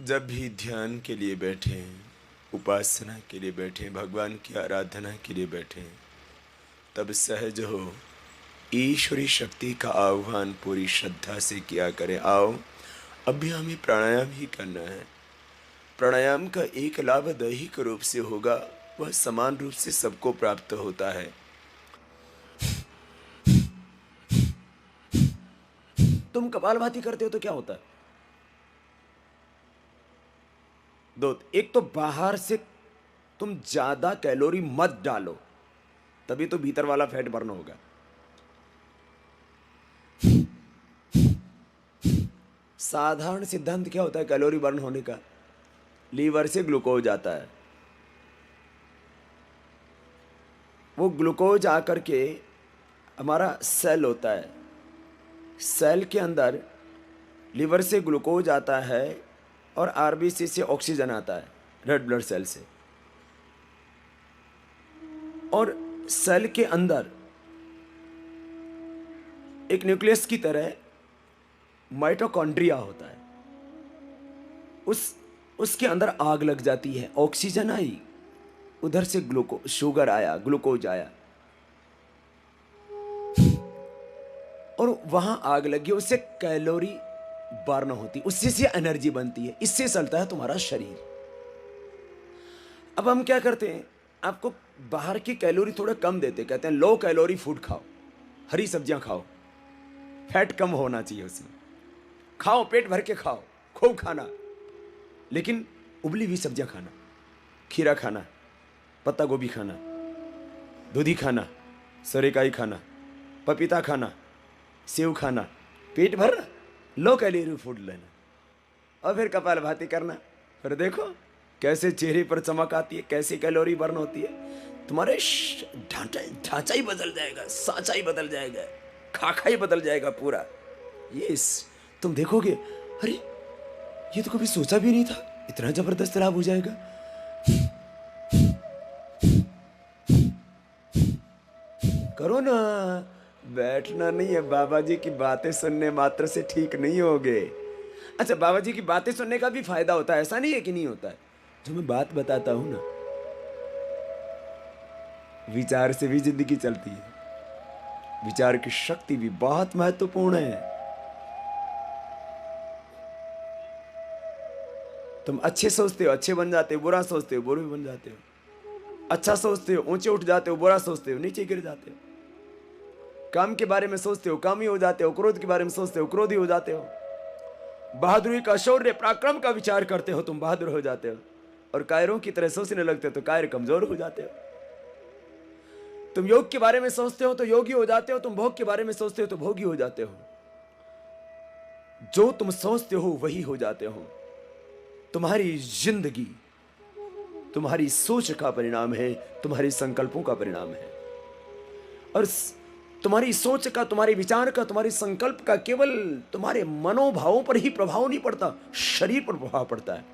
जब भी ध्यान के लिए बैठें, उपासना के लिए बैठें, भगवान की आराधना के लिए बैठें, तब सहज हो ईश्वरी शक्ति का आह्वान पूरी श्रद्धा से किया करें। आओ, अभी हमें प्राणायाम ही करना है। प्राणायाम का एक लाभ दैहिक रूप से होगा, वह समान रूप से सबको प्राप्त होता है। तुम कपालभाति करते हो तो क्या होता है? दो, एक तो बाहर से तुम ज्यादा कैलोरी मत डालो, तभी तो भीतर वाला फैट बर्न होगा। साधारण सिद्धांत क्या होता है कैलोरी बर्न होने का? लीवर से ग्लूकोज आता है, वो ग्लूकोज आकर के हमारा सेल होता है, सेल के अंदर लीवर से ग्लूकोज आता है और आरबीसी से ऑक्सीजन आता है, रेड ब्लड सेल से। और सेल के अंदर एक न्यूक्लियस की तरह माइटोकॉन्ड्रिया होता है, उसके अंदर आग लग जाती है। ऑक्सीजन आई, उधर से शुगर आया, ग्लूकोज आया, और वहां आग लगी, उससे कैलोरी बर्न होती, उससे से एनर्जी बनती है, इससे चलता है तुम्हारा शरीर। अब हम क्या करते हैं, आपको बाहर की कैलोरी थोड़ा कम देते, कहते हैं लो कैलोरी फूड खाओ, हरी सब्जियां खाओ, फैट कम होना चाहिए उसमें, खाओ पेट भर के खाओ, खूब खाना, लेकिन उबली हुई सब्जियां खाना, खीरा खाना, पत्ता गोभी खाना, दूधी खाना, सोरेकाई खाना, पपीता खाना, सेव खाना, पेट भरना, लो कैलोरी फूड लेना, और फिर कपालभाति करना। फिर देखो कैसे चेहरे पर चमक आती है, कैसे कैलोरी बर्न होती है, तुम्हारे ढांचा ही बदल जाएगा, सांचा ही बदल जाएगा, खाका ही बदल जाएगा पूरा। ये तुम देखोगे, अरे ये तो कभी सोचा भी नहीं था, इतना जबरदस्त लाभ हो जाएगा। करो ना, बैठना नहीं है, बाबा जी की बातें सुनने मात्र से ठीक नहीं होगे। अच्छा, बाबा जी की बातें सुनने का भी फायदा होता है, ऐसा नहीं है कि नहीं होता है। जो मैं बात बताता हूं ना, विचार से भी जिंदगी चलती है, विचार की शक्ति भी बहुत महत्वपूर्ण है। तुम अच्छे सोचते हो अच्छे बन जाते हो, बुरा सोचते हो बुरे बन जाते हो, अच्छा सोचते हो ऊंचे उठ जाते हो, बुरा सोचते हो नीचे गिर जाते हो, काम के बारे में सोचते हो कामी हो जाते हो, क्रोध के बारे में सोचते हो क्रोधी हो जाते हो, बहादुरी का, शौर्य पराक्रम का विचार करते हो, तुम बहादुर हो जाते हो, और कायरों की तरह सोचने लगते हो तो कायर कमजोर हो जाते हो। तुम योग के बारे में सोचते हो तो योगी हो जाते हो, तुम भोग के बारे में सोचते हो तो भोगी हो जाते हो। जो तुम सोचते हो वही हो जाते हो। तुम्हारी जिंदगी तुम्हारी सोच का परिणाम है, तुम्हारे संकल्पों का परिणाम है। और तुम्हारी सोच का, तुम्हारे विचार का, तुम्हारे संकल्प का केवल तुम्हारे मनोभावों पर ही प्रभाव नहीं पड़ता, शरीर पर प्रभाव पड़ता है।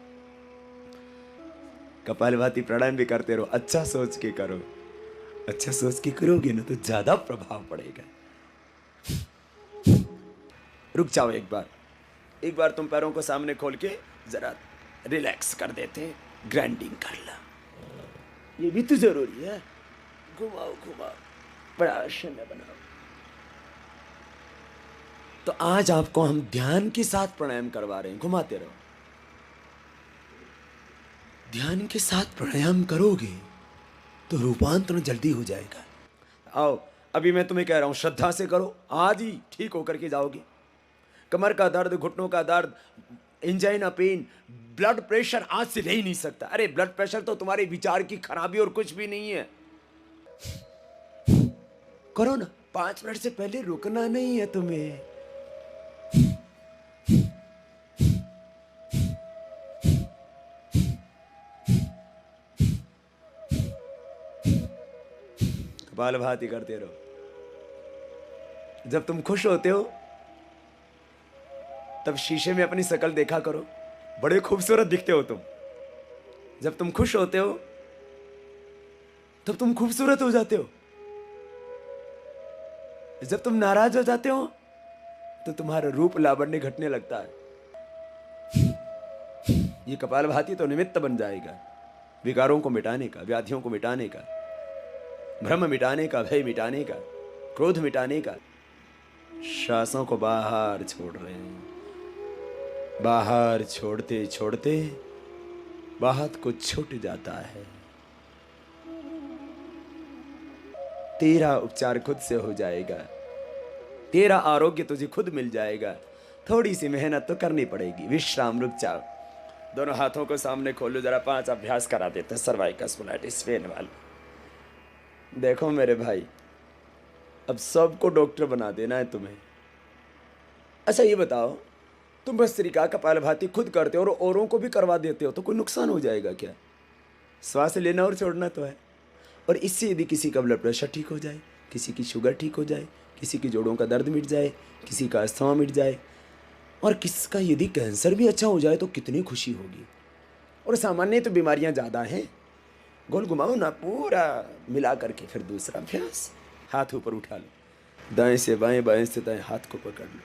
कपालभाति प्राणायाम भी करते रहो, अच्छा सोच के करो, अच्छा सोच के करोगे ना तो ज्यादा प्रभाव पड़ेगा। रुक जाओ, एक बार तुम पैरों को सामने खोल के जरा रिलैक्स कर देते हैं, ग्राइंडिंग कर ला, ये भी तो जरूरी है। घुमाओ घुमाओ, बड़ा आसन बनाओ। तो आज आपको हम ध्यान के साथ प्राणायाम करवा रहे हैं, घुमाते रहो। ध्यान के साथ प्राणायाम करोगे तो रूपांतरण जल्दी हो जाएगा। आओ, अभी मैं तुम्हें कह रहा हूं, श्रद्धा से करो, आज ही ठीक होकर के जाओगे। कमर का दर्द, घुटनों का दर्द, एंजाइना पेन, ब्लड प्रेशर आज से रह ही नहीं सकता। अरे ब्लड प्रेशर तो तुम्हारे विचार की खराबी और कुछ भी नहीं है। करो ना, 5 मिनट से पहले रुकना नहीं है तुम्हें। कपालभाति करते रहो। जब तुम खुश होते हो तब शीशे में अपनी शक्ल देखा करो, बड़े खूबसूरत दिखते हो तुम। जब तुम खुश होते हो तब तुम खूबसूरत हो जाते हो। जब तुम नाराज हो जाते हो तो तुम्हारा रूप लावण्य घटने लगता है। ये कपालभाति तो निमित्त बन जाएगा विकारों को मिटाने का, व्याधियों को मिटाने का, भ्रम मिटाने का, भय मिटाने का, क्रोध मिटाने का। श्वासों को बाहर छोड़ रहे हैं। बाहर छोड़ते छोड़ते बहुत कुछ छूट जाता है। तेरा उपचार खुद से हो जाएगा, तेरा आरोग्य तुझे खुद मिल जाएगा। थोड़ी सी मेहनत तो करनी पड़ेगी। विश्राम, रुक जाओ, दोनों हाथों को सामने खोलो, जरा 5 अभ्यास करा देते हैं सर्वाइकल स्पॉन्डिलाइटिस पेन वाले। देखो मेरे भाई, अब सबको डॉक्टर बना देना है तुम्हें। अच्छा ये बताओ, तुम भस्त्रिका कपालभाति खुद करते हो और औरों को भी करवा देते हो तो कोई नुकसान हो जाएगा क्या? श्वास लेना और छोड़ना तो है। और इससे यदि किसी का ब्लड प्रेशर ठीक हो जाए, किसी की शुगर ठीक हो जाए, किसी की जोड़ों का दर्द मिट जाए, किसी का अस्थमा मिट जाए, और किसका यदि कैंसर भी अच्छा हो जाए तो कितनी खुशी होगी। और सामान्य तो बीमारियां ज़्यादा हैं। गोल घुमाओ ना, पूरा मिला करके फिर दूसरा अभ्यास। हाथ ऊपर उठा लो, दाएं से बाएं, बाएं से दाएं, हाथ को पकड़ लो।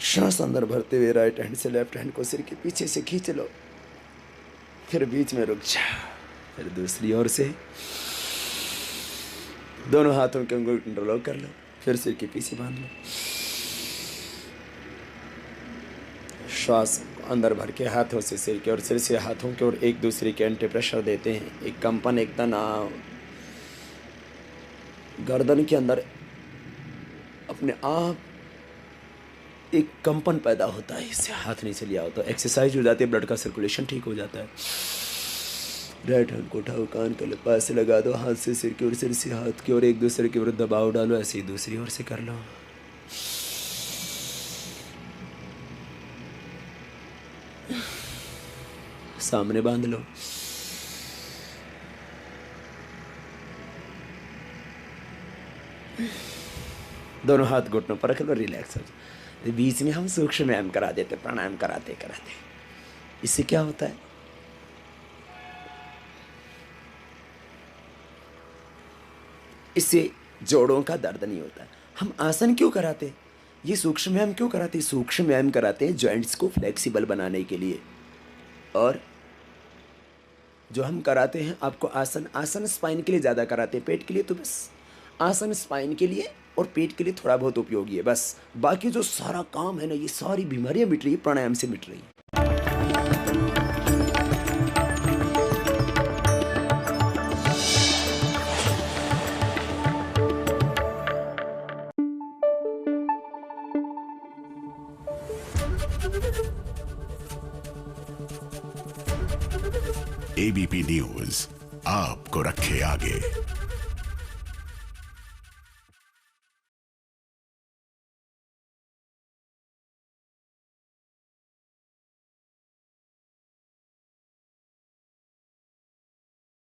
श्वास अंदर भरते हुए राइट हैंड से लेफ्ट हैंड को सिर के पीछे से खींच लो, फिर बीच में रुक जाओ, फिर दूसरी ओर से दोनों हाथों के अंगूठे इंटरलॉक कर लो, फिर सिर के पीछे बांध लो। श्वास अंदर भर के हाथों से सिर के और सिर से हाथों के और एक दूसरे के एंटी प्रेशर देते हैं। एक कंपन, एक तनाव गर्दन के अंदर अपने आप एक कंपन पैदा होता है। इससे हाथ नीचे लिया होता है, एक्सरसाइज हो जाती है, ब्लड का सर्कुलेशन ठीक हो जाता है। राइट हैंड को उठाओ, कान के पास से लगा दो, हाथ से सिर की ओर, सिर से हाथ की ओर, एक दूसरे के विरुद्ध दबाव डालो। ऐसे ही दूसरी ओर से कर लो। सामने बांध लो। दोनों हाथ घुटनों पर रख लो, रिलैक्स हो जाओ। बीच में हम सूक्ष्म व्यायाम करा देते, प्राणायाम कराते कराते। इससे क्या होता है? इससे जोड़ों का दर्द नहीं होता। हम आसन क्यों कराते? ये सूक्ष्म व्यायाम क्यों कराते? सूक्ष्म व्यायाम कराते हैं जॉइंट्स को फ्लेक्सिबल बनाने के लिए। और जो हम कराते हैं आपको आसन, आसन स्पाइन के लिए ज़्यादा कराते हैं, पेट के लिए तो बस आसन स्पाइन के लिए और पेट के लिए थोड़ा बहुत उपयोगी है बस। बाकी जो सारा काम है ना, ये सारी बीमारियां मिट रही है, प्राणायाम से मिट रही है। एबीपी न्यूज आपको रखे आगे।